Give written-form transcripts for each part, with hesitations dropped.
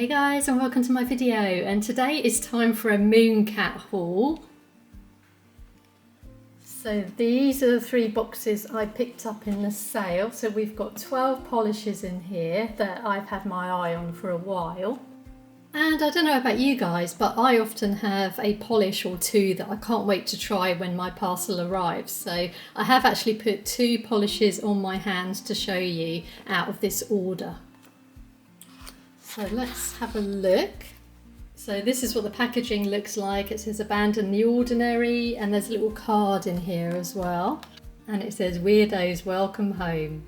Hey guys, and welcome to my video, and today is time for a Mooncat haul. So these are the 3 boxes I picked up in the sale. So we've got 12 polishes in here that I've had my eye on for a while. And I don't know about you guys, but I often have a polish or 2 that I can't wait to try when my parcel arrives. So I have actually put 2 polishes on my hands to show you out of this order. So let's have a look. So this is what the packaging looks like. It says abandon the ordinary, and there's a little card in here as well. And it says weirdos welcome home.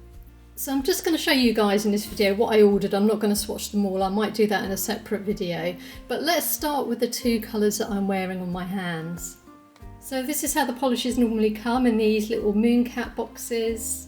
So I'm just going to show you guys in this video what I ordered. I'm not going to swatch them all. I might do that in a separate video. But let's start with the 2 colours that I'm wearing on my hands. So this is how the polishes normally come, in these little Mooncat boxes.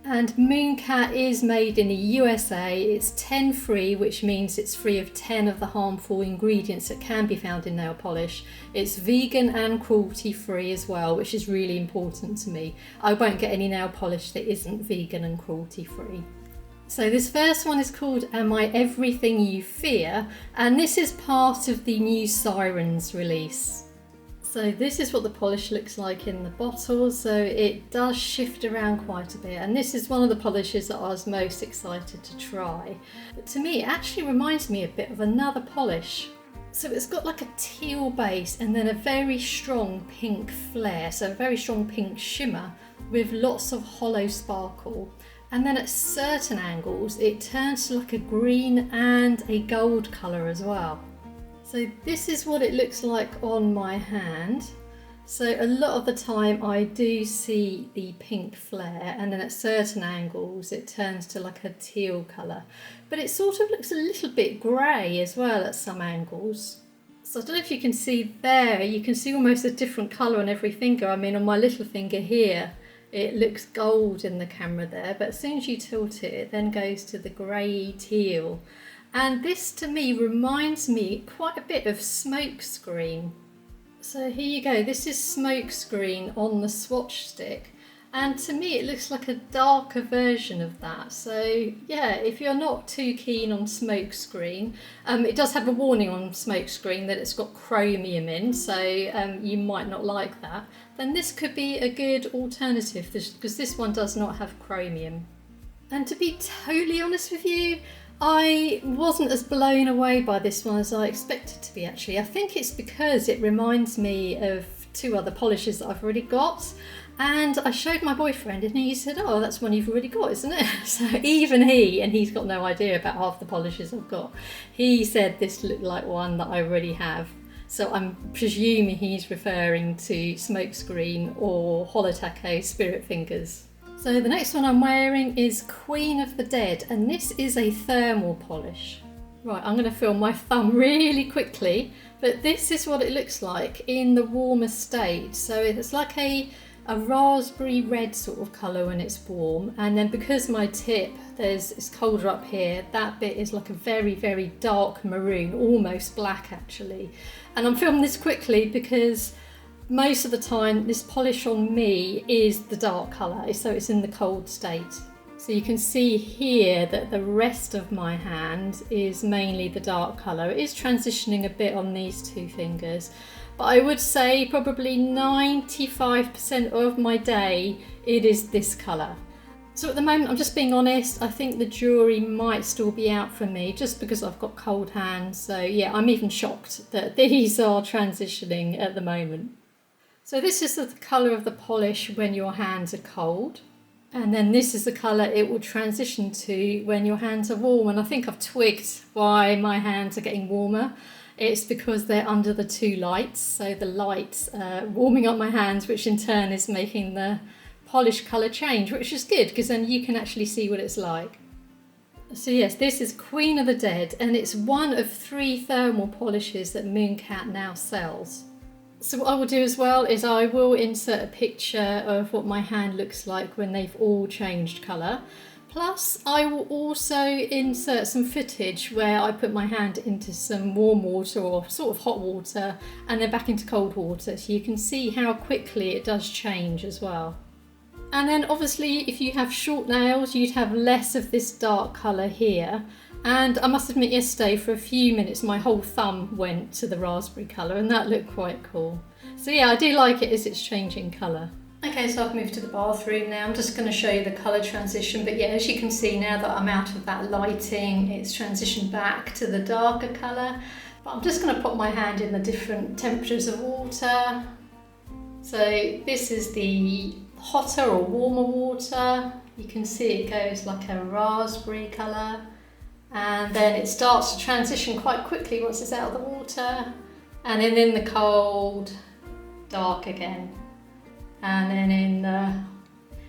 And Mooncat is made in the USA. It's 10 free, which means it's free of 10 of the harmful ingredients that can be found in nail polish. It's vegan and cruelty free as well, which is really important to me. I won't get any nail polish that isn't vegan and cruelty free. So this first one is called Am I Everything You Fear? And this is part of the new Sirens release. So this is what the polish looks like in the bottle, so it does shift around quite a bit, and this is one of the polishes that I was most excited to try. But to me it actually reminds me a bit of another polish. So it's got like a teal base and then a very strong pink flare, so a very strong pink shimmer with lots of hollow sparkle. And then at certain angles it turns to like a green and a gold colour as well. So this is what it looks like on my hand. So a lot of the time I do see the pink flare, and then at certain angles it turns to like a teal colour. But it sort of looks a little bit grey as well at some angles. So I don't know if you can see there, you can see almost a different colour on every finger. I mean, on my little finger here it looks gold in the camera there, but as soon as you tilt it, it then goes to the grey teal. And this to me reminds me quite a bit of Smokescreen. So here you go, this is Smokescreen on the swatch stick. And to me it looks like a darker version of that. So yeah, if you're not too keen on Smokescreen, it does have a warning on Smokescreen that it's got chromium in, so you might not like that. Then this could be a good alternative, because this one does not have chromium. And to be totally honest with you, I wasn't as blown away by this one as I expected to be actually. I think it's because it reminds me of 2 other polishes that I've already got. And I showed my boyfriend and he said, oh, that's one you've already got, isn't it? So even he, and he's got no idea about half the polishes I've got, he said this looked like one that I already have. So I'm presuming he's referring to Smokescreen or Holotaco Spirit Fingers. So the next one I'm wearing is Queen of the Dead, and this is a thermal polish. Right, I'm going to film my thumb really quickly, but this is what it looks like in the warmer state. So it's like a raspberry red sort of colour when it's warm, and then because my tip, it's colder up here, that bit is like a very, very dark maroon, almost black actually. And I'm filming this quickly because most of the time this polish on me is the dark colour, so it's in the cold state. So you can see here that the rest of my hand is mainly the dark colour. It is transitioning a bit on these 2 fingers, but I would say probably 95% of my day it is this colour. So at the moment, I'm just being honest, I think the jury might still be out for me just because I've got cold hands. So yeah, I'm even shocked that these are transitioning at the moment. So this is the colour of the polish when your hands are cold, and then this is the colour it will transition to when your hands are warm. And I think I've twigged why my hands are getting warmer. It's because they're under the 2 lights, so the lights are warming up my hands, which in turn is making the polish colour change, which is good because then you can actually see what it's like. So yes, this is Queen of the Dead, and it's one of 3 thermal polishes that Mooncat now sells. So what I will do as well is I will insert a picture of what my hand looks like when they've all changed colour. Plus I will also insert some footage where I put my hand into some warm water or sort of hot water and then back into cold water, so you can see how quickly it does change as well. And then obviously if you have short nails you'd have less of this dark colour here, And I must admit, yesterday for a few minutes my whole thumb went to the raspberry colour, and that looked quite cool. So yeah, I do like it as it's changing colour. Okay, so I've moved to the bathroom now. I'm just going to show you the colour transition, but yeah, as you can see now that I'm out of that lighting, it's transitioned back to the darker colour. But I'm just going to put my hand in the different temperatures of water. So this is the hotter or warmer water. You can see it goes like a raspberry colour, and then it starts to transition quite quickly once it's out of the water, and then in the cold, dark again. And then in the,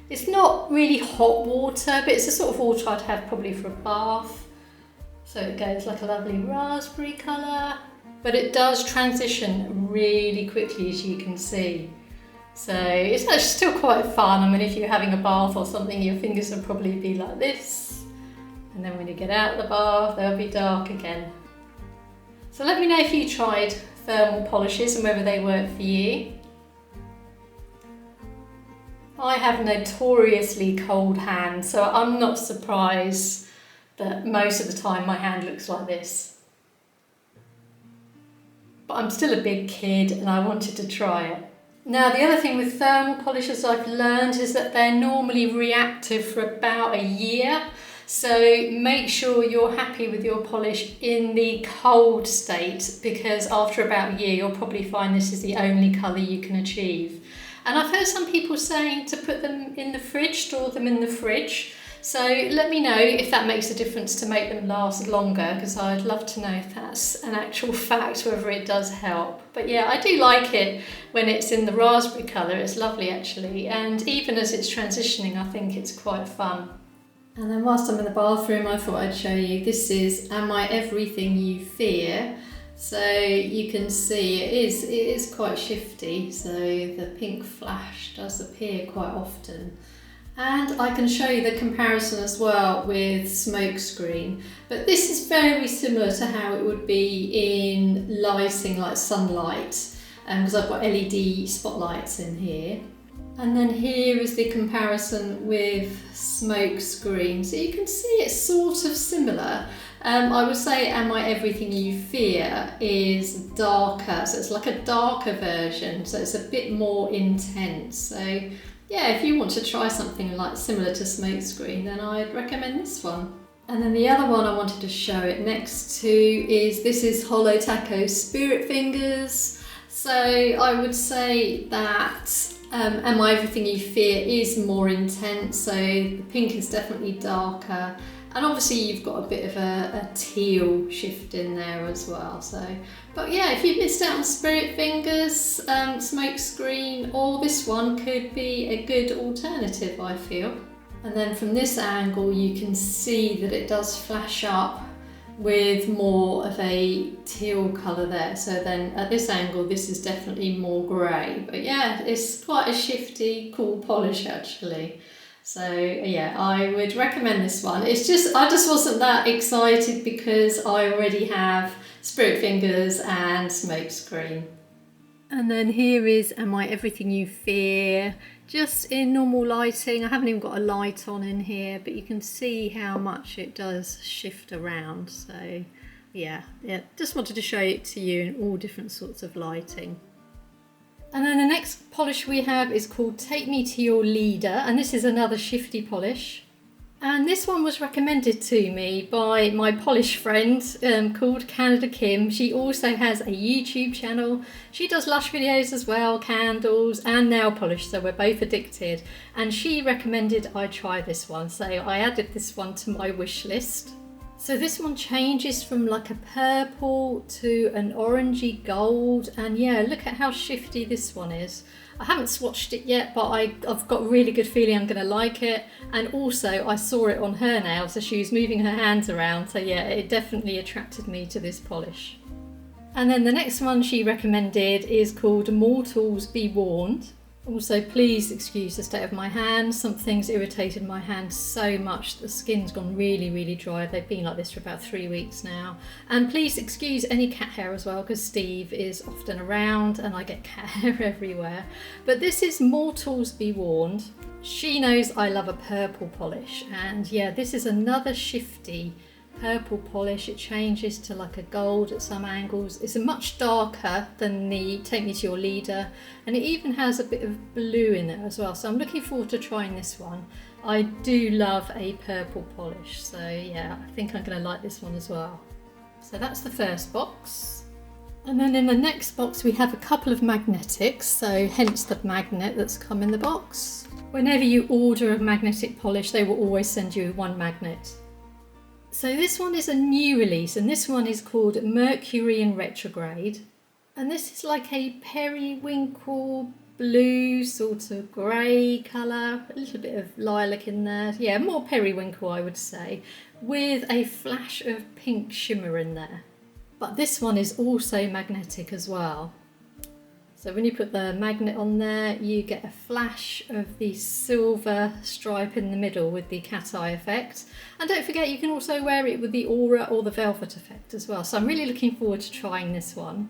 it's not really hot water, but it's the sort of water I'd have probably for a bath. So it goes like a lovely raspberry colour, but it does transition really quickly, as you can see. So it's actually still quite fun. I mean, if you're having a bath or something, your fingers will probably be like this. And then when you get out of the bath, they'll be dark again. So let me know if you tried thermal polishes and whether they work for you. I have notoriously cold hands, so I'm not surprised that most of the time my hand looks like this. But I'm still a big kid and I wanted to try it. Now, the other thing with thermal polishes I've learned is that they're normally reactive for about a year. So make sure you're happy with your polish in the cold state, because after about a year you'll probably find this is the only colour you can achieve. And I've heard some people saying to put them in the fridge, store them in the fridge. So let me know if that makes a difference to make them last longer, because I'd love to know if that's an actual fact, whether it does help. But yeah, I do like it when it's in the raspberry colour. It's lovely actually. And even as it's transitioning, I think it's quite fun. And then whilst I'm in the bathroom, I thought I'd show you, this is Am I Everything You Fear? So you can see it is quite shifty, so the pink flash does appear quite often. And I can show you the comparison as well with Smokescreen, but this is very similar to how it would be in lighting like sunlight, because I've got LED spotlights in here. And then here is the comparison with Smokescreen. So you can see it's sort of similar. I would say Am I Everything You Fear is darker, so it's like a darker version, so it's a bit more intense. So yeah, if you want to try something like similar to Smokescreen, then I'd recommend this one. And then the other one I wanted to show it next to is, this is Holo Taco Spirit Fingers. So I would say that Am I Everything You Fear is more intense, so the pink is definitely darker. And obviously you've got a bit of a teal shift in there as well. So, but yeah, if you've missed out on Spirit Fingers, Smokescreen, or this one could be a good alternative, I feel. And then from this angle you can see that it does flash up with more of a teal colour there. So then at this angle this is definitely more grey. But yeah, it's quite a shifty, cool polish actually. So yeah, I would recommend this one. I just wasn't that excited because I already have Spirit Fingers and Smokescreen. And then here is Am I Everything You Fear, just in normal lighting. I haven't even got a light on in here, but you can see how much it does shift around. So yeah, just wanted to show it to you in all different sorts of lighting. And then the next polish we have is called Take Me to Your Leader, and this is another shifty polish. And this one was recommended to me by my polish friend called Canada Kim. She also has a YouTube channel. She does Lush videos as well, candles and nail polish, so we're both addicted. And she recommended I try this one, so I added this one to my wish list. So this one changes from like a purple to an orangey gold, and yeah, look at how shifty this one is. I haven't swatched it yet, but I've got a really good feeling I'm going to like it. And also I saw it on her nail, so she was moving her hands around, so yeah, it definitely attracted me to this polish. And then the next one she recommended is called Mortals Be Warned. Also, please excuse the state of my hands. Something's irritated my hands so much that the skin's gone really, really dry. They've been like this for about 3 weeks now. And please excuse any cat hair as well, because Steve is often around and I get cat hair everywhere. But this is Mortals Be Warned. She knows I love a purple polish, and yeah, this is another shifty purple polish. It changes to like a gold at some angles. It's a much darker than the Take Me to Your Leader, and it even has a bit of blue in it as well. So I'm looking forward to trying this one. I do love a purple polish, so yeah, I think I'm going to like this one as well. So that's the first box. And then in the next box we have a couple of magnetics, so hence the magnet that's come in the box. Whenever you order a magnetic polish, they will always send you one magnet. So this one is a new release, and this one is called Mercury in Retrograde. And this is like a periwinkle blue sort of grey colour, a little bit of lilac in there. Yeah, more periwinkle I would say, with a flash of pink shimmer in there. But this one is also magnetic as well. So when you put the magnet on there, you get a flash of the silver stripe in the middle with the cat eye effect. And don't forget, you can also wear it with the aura or the velvet effect as well. So I'm really looking forward to trying this one.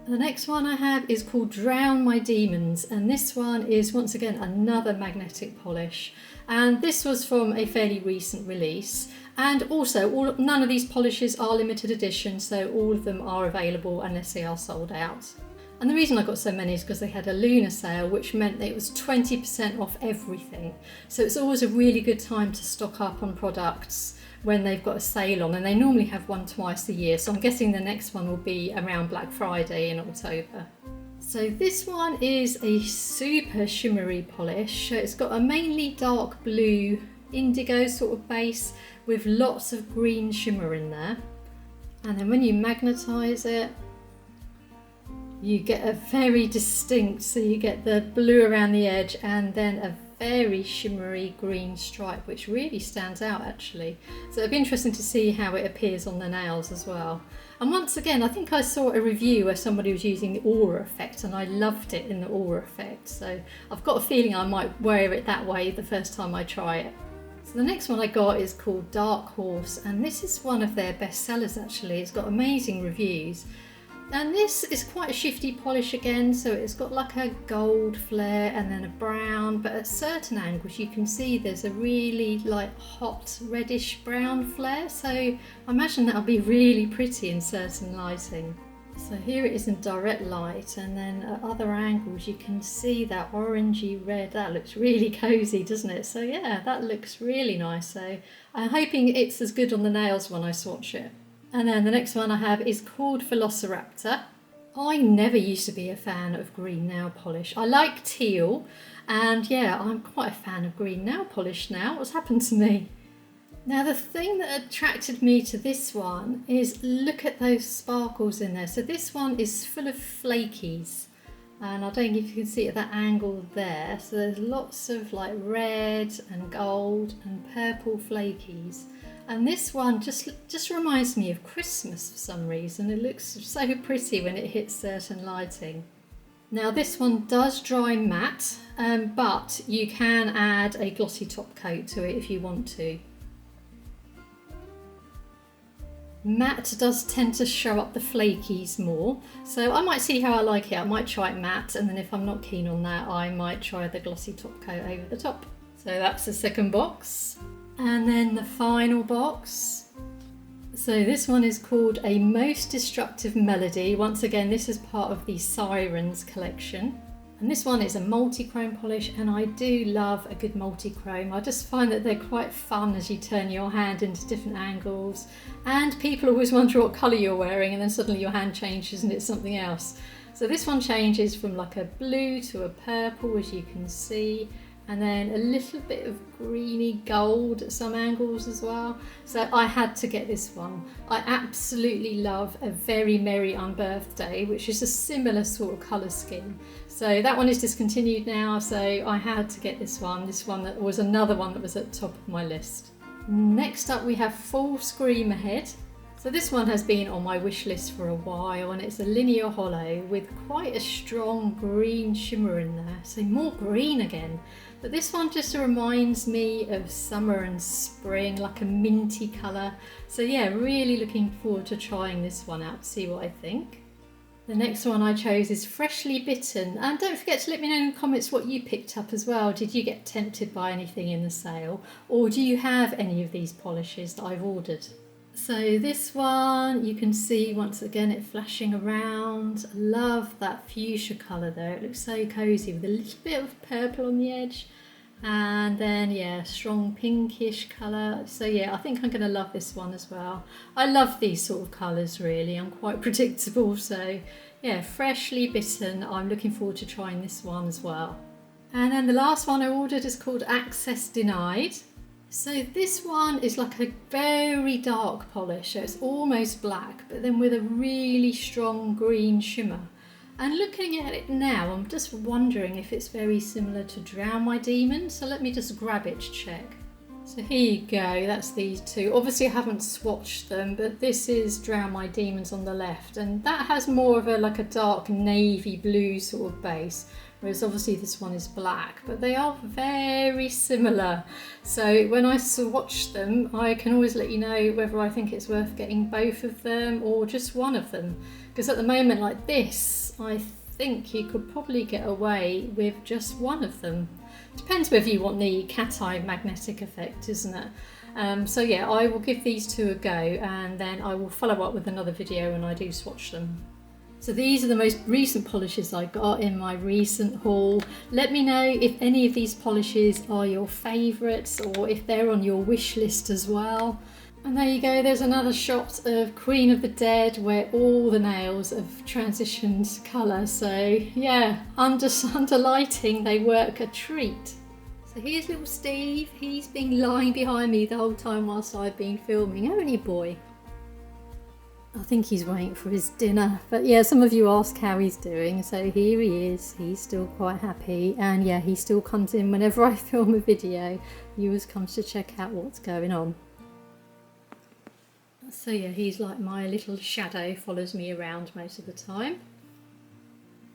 The next one I have is called Drown My Demons, and this one is once again another magnetic polish. And this was from a fairly recent release. And also, none of these polishes are limited edition, so all of them are available unless they are sold out. And the reason I got so many is because they had a Lunar sale, which meant that it was 20% off everything. So it's always a really good time to stock up on products when they've got a sale on, and they normally have one twice a year. So I'm guessing the next one will be around Black Friday in October. So this one is a super shimmery polish. It's got a mainly dark blue indigo sort of base with lots of green shimmer in there. And then when you magnetise it, you get a very distinct, so you get the blue around the edge and then a very shimmery green stripe, which really stands out actually. So it'll be interesting to see how it appears on the nails as well. And once again, I think I saw a review where somebody was using the aura effect, and I loved it in the aura effect. So I've got a feeling I might wear it that way the first time I try it. So the next one I got is called Dark Horse, and this is one of their best sellers actually. It's got amazing reviews. And this is quite a shifty polish again, so it's got like a gold flare and then a brown, but at certain angles you can see there's a really like hot reddish brown flare, so I imagine that'll be really pretty in certain lighting. So here it is in direct light, and then at other angles you can see that orangey red. That looks really cozy, doesn't it? So yeah, that looks really nice. So I'm hoping it's as good on the nails when I swatch it. And then the next one I have is called Velociraptor. I never used to be a fan of green nail polish. I like teal, and yeah, I'm quite a fan of green nail polish now. What's happened to me? Now the thing that attracted me to this one is look at those sparkles in there. So this one is full of flakies, and I don't know if you can see at that angle there. So there's lots of like red and gold and purple flakies. And this one just reminds me of Christmas for some reason. It looks so pretty when it hits certain lighting. Now this one does dry matte, but you can add a glossy top coat to it if you want to. Matte does tend to show up the flakies more, so I might see how I like it. I might try it matte, and then if I'm not keen on that, I might try the glossy top coat over the top. So that's the second box. And then the final box. So this one is called A Most Destructive Melody. Once again, this is part of the Sirens collection. And this one is a multi-chrome polish, and I do love a good multi-chrome. I just find that they're quite fun as you turn your hand into different angles. And people always wonder what colour you're wearing, and then suddenly your hand changes and it's something else. So this one changes from like a blue to a purple, as you can see. And then a little bit of greeny gold at some angles as well. So I had to get this one. I absolutely love A Very Merry Unbirthday, which is a similar sort of colour scheme. So that one is discontinued now, so I had to get this one. This one that was another one that was at the top of my list. Next up we have Full Scream Ahead. So this one has been on my wish list for a while, and it's a linear hollow with quite a strong green shimmer in there. So more green again. But this one just reminds me of summer and spring, like a minty colour. So yeah, really looking forward to trying this one out to see what I think. The next one I chose is Freshly Bitten. And don't forget to let me know in the comments what you picked up as well. Did you get tempted by anything in the sale? Or do you have any of these polishes that I've ordered? So this one, you can see once again it flashing around. I love that fuchsia colour there. It looks so cosy with a little bit of purple on the edge. And then yeah, strong pinkish colour. So yeah, I think I'm going to love this one as well. I love these sort of colours really. I'm quite predictable. So yeah, freshly bitten. I'm looking forward to trying this one as well. And then the last one I ordered is called Access Denied. So this one is like a very dark polish, so it's almost black, but then with a really strong green shimmer. And looking at it now, I'm just wondering if it's very similar to Drown My Demon, so let me just grab it to check. So here you go, that's these two. Obviously I haven't swatched them, but this is Drown My Demons on the left, and that has more of a like a dark navy blue sort of base. Whereas obviously this one is black, but they are very similar. So when I swatch them, I can always let you know whether I think it's worth getting both of them or just one of them. Because at the moment like this, I think you could probably get away with just one of them. Depends whether you want the cat eye magnetic effect, isn't it? So yeah, I will give these two a go and then I will follow up with another video when I do swatch them. So these are the most recent polishes I got in my recent haul. Let me know if any of these polishes are your favourites or if they're on your wish list as well. And there you go, there's another shot of Queen of the Dead where all the nails have transitioned colour. So yeah, under lighting they work a treat. So here's little Steve, he's been lying behind me the whole time whilst I've been filming, haven't you boy? I think he's waiting for his dinner, but yeah, some of you ask how he's doing, so here he is. He's still quite happy, and yeah, he still comes in whenever I film a video. He always comes to check out what's going on. So yeah, he's like my little shadow, follows me around most of the time.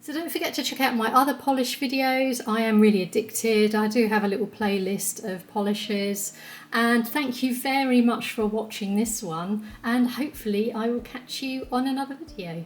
So don't forget to check out my other polish videos. I am really addicted. I do have a little playlist of polishes. And thank you very much for watching this one. And hopefully I will catch you on another video.